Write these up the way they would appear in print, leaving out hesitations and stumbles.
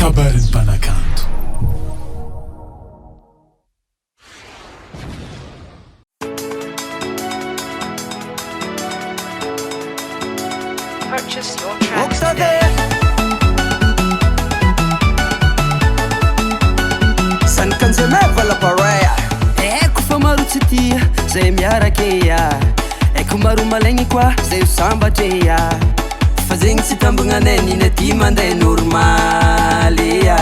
kabarin'ny mpanakanto. Purchase your tracks today. Eko fa maro tsy tia zay miarakeia, eko maro malegny koa zay sambatrea, fa zegny tsy tambagnané nina ty mandeha normalia.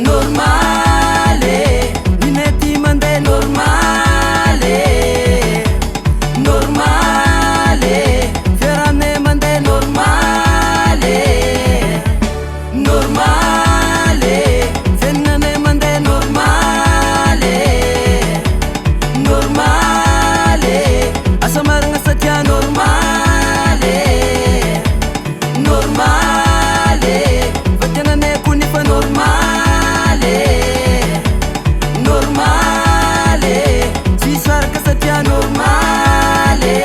Normale nina ty mandeha normale, normale fiarahagne mandeha normale, normale fiainagne mandeha normale, normale asa maragna satria normale, normale fatiagnane kony fa normale, normale tsy saraka satria normale.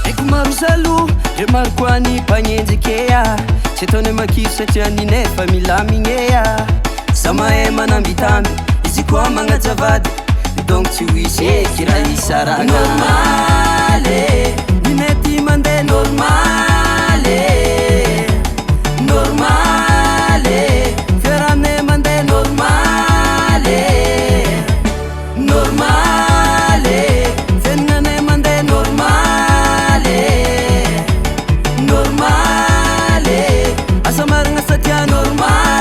Eko maro salo re maro koa ny mpagnenjikea, tsy ataone makiry satria ninefa milamignea, sa mahay manambitamby izy koa magnajavady, donc tsy hoisy eky raha isaragna. Normale ninety mandeha normale, normale fiarahagne mandeha normale, normale fiainagne mandeha normale, normale asa maragna satria normale.